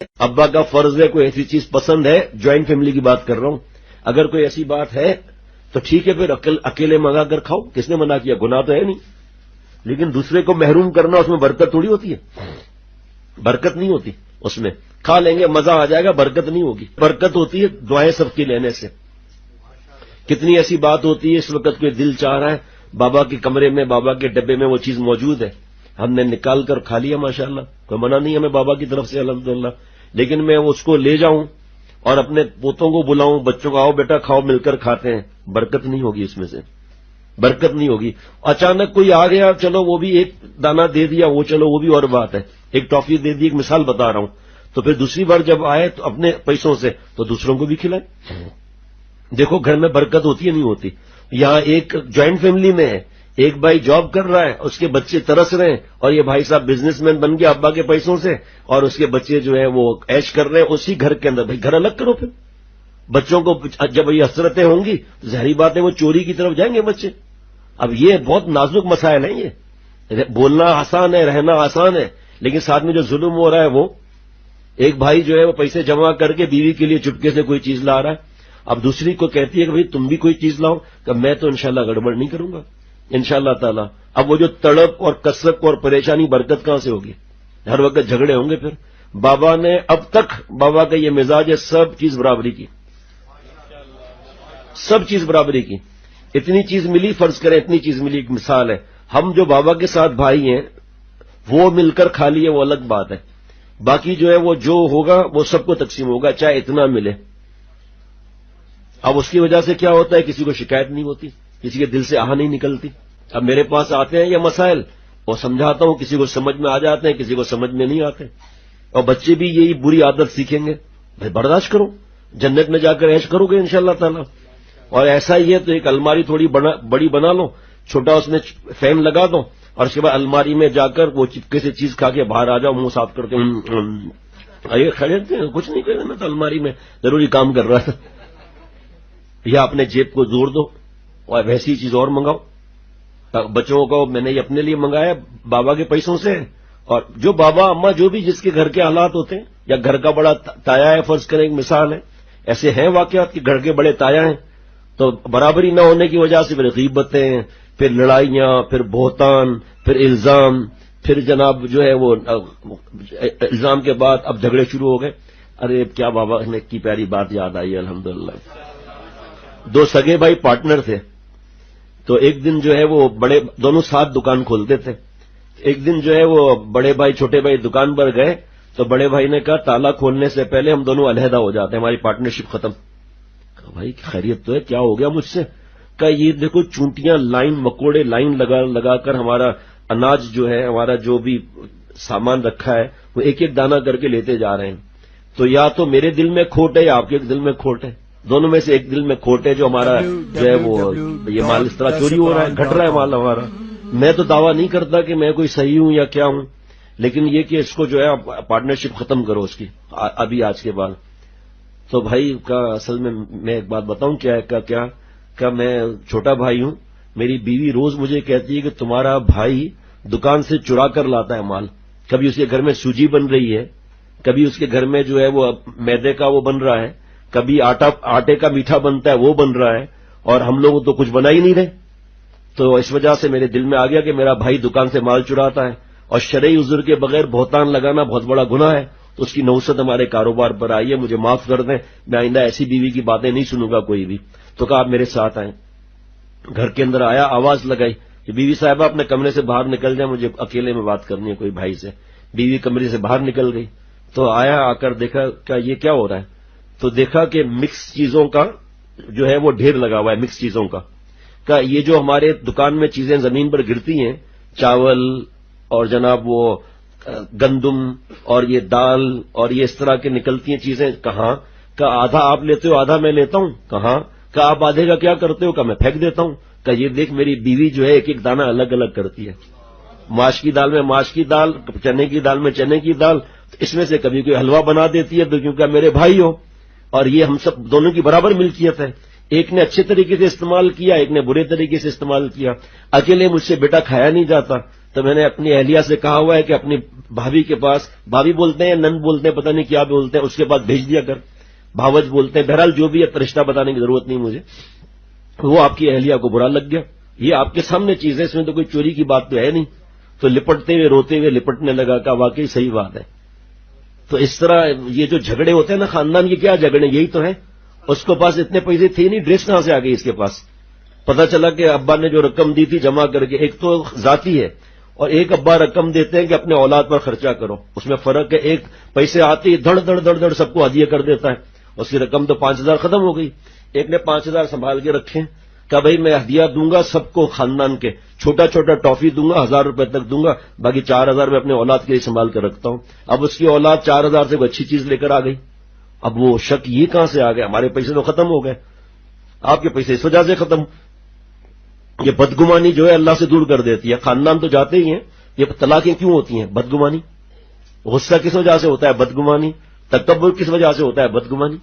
ابا کا فرض ہے، کوئی ایسی چیز پسند ہے، جوائنٹ فیملی کی بات کر رہا ہوں، اگر کوئی ایسی بات ہے تو ٹھیک ہے، پھر اکیلے منگا کر کھاؤ، کس نے منع کیا؟ گناہ تو ہے نہیں، لیکن دوسرے کو محروم کرنا اس میں برکت تھوڑی ہوتی ہے، برکت نہیں ہوتی اس میں. کھا لیں گے، مزہ آ جائے گا، برکت نہیں ہوگی. برکت ہوتی ہے دعائیں سب کی لینے سے. کتنی ایسی بات ہوتی ہے، اس وقت کوئی دل چاہ رہا ہے، بابا کے کمرے میں، بابا کے ڈبے میں وہ چیز موجود ہے، ہم نے نکال کر کھا لیا، ماشاءاللہ، کوئی منع نہیں ہمیں بابا کی طرف سے، الحمدللہ. لیکن میں اس کو لے جاؤں اور اپنے پوتوں کو بلاؤں، بچوں کو، آؤ بیٹا کھاؤ، مل کر کھاتے ہیں، برکت نہیں ہوگی اس میں سے، برکت نہیں ہوگی. اچانک کوئی آ گیا، چلو وہ بھی ایک دانہ دے دیا، وہ چلو وہ بھی اور بات ہے، ایک ٹافی دے دی، ایک مثال بتا رہا ہوں، تو پھر دوسری بار جب آئے تو اپنے پیسوں سے تو دوسروں کو بھی کھلائے. دیکھو گھر میں برکت ہوتی ہے نہیں ہوتی. یہاں ایک جوائنٹ فیملی میں ہے، ایک بھائی جاب کر رہا ہے، اس کے بچے ترس رہے ہیں، اور یہ بھائی صاحب بزنس مین بن گیا ابا کے پیسوں سے، اور اس کے بچے جو ہیں وہ عیش کر رہے ہیں اسی گھر کے اندر. بھائی گھر الگ کرو، پھر بچوں کو جب یہ حسرتیں ہوں گی تو ظاہری بات ہے وہ چوری کی طرف جائیں گے بچے. اب یہ بہت نازک مسائل ہیں، یہ بولنا آسان ہے، رہنا آسان ہے، لیکن ساتھ میں جو ظلم ہو رہا ہے وہ، ایک بھائی جو ہے وہ پیسے جمع کر کے بیوی کے لیے چپکے سے کوئی چیز لا رہا ہے، اب دوسری کو کہتی ہے کہ بھئی تم بھی کوئی چیز لاؤ، کہ میں تو انشاءاللہ گڑبڑ نہیں کروں گا انشاءاللہ تعالی. اب وہ جو تڑپ اور کثرت اور پریشانی، برکت کہاں سے ہوگی؟ ہر وقت جھگڑے ہوں گے. پھر بابا نے اب تک، بابا کا یہ مزاج ہے، سب چیز برابری کی، سب چیز برابری کی. اتنی چیز ملی، فرض کریں اتنی چیز ملی، ایک مثال ہے، ہم جو بابا کے ساتھ بھائی ہیں وہ مل کر کھا لیے وہ الگ بات ہے، باقی جو ہے وہ جو ہوگا وہ سب کو تقسیم ہوگا، چاہے اتنا ملے. اب اس کی وجہ سے کیا ہوتا ہے، کسی کو شکایت نہیں ہوتی، کسی کے دل سے آہ نہیں نکلتی. اب میرے پاس آتے ہیں یہ مسائل اور سمجھاتا ہوں، کسی کو سمجھ میں آ جاتے ہیں، کسی کو سمجھ میں نہیں آتے، اور بچے بھی یہی بری عادت سیکھیں گے. بھائی برداشت کرو، جنت میں جا کر عیش کرو گے انشاءاللہ تعالی. اور ایسا ہی ہے تو ایک الماری تھوڑی بڑی بنا لو، چھوٹا اس میں فین لگا دو، اور اس کے بعد الماری میں جا کر وہ چپکے سے چیز کھا کے باہر آ جاؤ، منہ صاف کرتے ہیں، خریدتے ہیں، کچھ نہیں کرتے، میں تو الماری میں ضروری کام کر رہا تھا. یا اپنے جیب کو زور دو اور ویسی چیز اور منگاؤ. بچوں کو میں نے یہ اپنے لیے منگایا بابا کے پیسوں سے، اور جو بابا اماں جو بھی جس کے گھر کے حالات ہوتے ہیں، یا گھر کا بڑا تایا ہے، فرض کریں ایک مثال ہے، ایسے ہیں واقعات کہ گھر کے بڑے تایا ہیں، تو برابری نہ ہونے کی وجہ سے پھر غیبتیں، پھر لڑائیاں، پھر بہتان، پھر الزام، پھر جناب جو ہے وہ الزام کے بعد اب جھگڑے شروع ہو گئے. ارے کیا بابا نے کی پیاری بات یاد آئی، الحمدللہ. دو سگے بھائی پارٹنر تھے، تو ایک دن جو ہے وہ بڑے دونوں ساتھ دکان کھولتے تھے. ایک دن جو ہے وہ بڑے بھائی چھوٹے بھائی دکان پر گئے، تو بڑے بھائی نے کہا تالا کھولنے سے پہلے ہم دونوں علیحدہ ہو جاتے ہیں، ہماری پارٹنرشپ ختم. کہا بھائی خیریت تو ہے، کیا ہو گیا مجھ سے؟ کہا یہ دیکھو چونٹیاں لائن مکوڑے لائن لگا کر ہمارا اناج جو ہے، ہمارا جو بھی سامان رکھا ہے وہ ایک ایک دانہ کر کے لیتے جا رہے ہیں. تو یا تو میرے دل میں کھوٹ ہے یا آپ کے دل میں کھوٹ ہے، دونوں میں سے ایک دل میں کھوٹ ہے، جو ہمارا جو ہے وہ یہ مال اس طرح چوری ہو رہا ہے، گھٹ رہا ہے مال ہمارا. میں تو دعویٰ نہیں کرتا کہ میں کوئی صحیح ہوں یا کیا ہوں، لیکن یہ کہ اس کو جو ہے پارٹنرشپ ختم کرو اس کی ابھی آج کے بعد. تو بھائی کا اصل میں ایک بات بتاؤں کیا ہے، کیا میں چھوٹا بھائی ہوں، میری بیوی روز مجھے کہتی ہے کہ تمہارا بھائی دکان سے چرا کر لاتا ہے مال، کبھی اس کے گھر میں سوجی بن رہی ہے، کبھی اس کے گھر میں جو ہے وہ میدے کا وہ بن رہا ہے، کبھی آٹے کا میٹھا بنتا ہے وہ بن رہا ہے، اور ہم لوگ تو کچھ بنا ہی نہیں رہے. تو اس وجہ سے میرے دل میں آ گیا کہ میرا بھائی دکان سے مال چراتا ہے، اور شرعی عذر کے بغیر بہتان لگانا بہت بڑا گناہ ہے. تو اس کی نوست ہمارے کاروبار پر آئی ہے، مجھے معاف کر دیں، میں آئندہ ایسی بیوی کی باتیں نہیں سنوں گا کوئی بھی. تو کہا آپ میرے ساتھ آئیں. گھر کے اندر آیا، آواز لگائی کہ بیوی صاحبہ اپنے کمرے سے باہر نکل جائیں، مجھے اکیلے میں بات کرنی ہے کوئی بھائی سے. بیوی کمرے سے باہر نکل گئی. تو آیا، آ کر دیکھا کہ یہ کیا ہو رہا ہے، تو دیکھا کہ مکس چیزوں کا جو ہے وہ ڈھیر لگا ہوا ہے، مکس چیزوں کا. کہ یہ جو ہمارے دکان میں چیزیں زمین پر گرتی ہیں، چاول اور جناب وہ گندم اور یہ دال اور یہ اس طرح کے نکلتی ہیں چیزیں، کہاں کہ آدھا آپ لیتے ہو آدھا میں لیتا ہوں، کہاں کہ آپ آدھے کا کیا کرتے ہو، کہ میں پھینک دیتا ہوں. کہ یہ دیکھ میری بیوی جو ہے ایک ایک دانہ الگ الگ کرتی ہے، ماش کی دال میں ماش کی دال، چنے کی دال میں چنے کی دال، اس میں سے کبھی کوئی حلوہ بنا دیتی ہے، تو کیونکہ میرے بھائی ہو، اور یہ ہم سب دونوں کی برابر ملکیت ہے. ایک نے اچھے طریقے سے استعمال کیا، ایک نے برے طریقے سے استعمال کیا. اکیلے مجھ سے بیٹا کھایا نہیں جاتا، تو میں نے اپنی اہلیہ سے کہا ہوا ہے کہ اپنی بھابھی کے پاس، بھابھی بولتے ہیں نند بولتے ہیں پتہ نہیں کیا بولتے ہیں، اس کے پاس بھیج دیا کر، بھاوج بولتے ہیں، بہرحال جو بھی ہے رشتہ بتانے کی ضرورت نہیں مجھے. وہ آپ کی اہلیہ کو برا لگ گیا، یہ آپ کے سامنے چیز ہے، اس میں تو کوئی چوری کی بات تو ہے نہیں. تو لپٹتے ہوئے روتے ہوئے لپٹنے لگا، کہ واقعی صحیح بات ہے. تو اس طرح یہ جو جھگڑے ہوتے ہیں نا خاندان کے، کیا جھگڑے یہی تو ہیں. اس کے پاس اتنے پیسے تھے نہیں، ڈریس کہاں سے آ گئی اس کے پاس. پتہ چلا کہ ابا نے جو رقم دی تھی جمع کر کے، ایک تو ذاتی ہے اور ایک ابا رقم دیتے ہیں کہ اپنے اولاد پر خرچہ کرو، اس میں فرق ہے. ایک پیسے آتے ہی دھڑ دھڑ دھڑ دھڑ سب کو ہدیہ کر دیتا ہے، اس کی رقم تو 5,000 ختم ہو گئی. ایک نے 5,000 سنبھال کے رکھے کہ بھائی میں ہدیہ دوں گا سب کو، خاندان کے چھوٹا چھوٹا ٹافی دوں گا، 1,000 روپے تک دوں گا، باقی 4,000 میں اپنے اولاد کے لیے سنبھال کر رکھتا ہوں. اب اس کی اولاد 4,000 سے کوئی اچھی چیز لے کر آ گئی. اب وہ شک یہ کہاں سے آ گیا، ہمارے پیسے تو ختم ہو گئے، آپ کے پیسے اس وجہ سے ختم. یہ بدگمانی جو ہے اللہ سے دور کر دیتی ہے. خاندان تو جاتے ہی ہیں، یہ طلاقیں کیوں ہوتی ہیں؟ بدگمانی. غصہ کس وجہ سے ہوتا ہے؟ بدگمانی. تکبر کس وجہ سے ہوتا ہے؟ بدگمانی.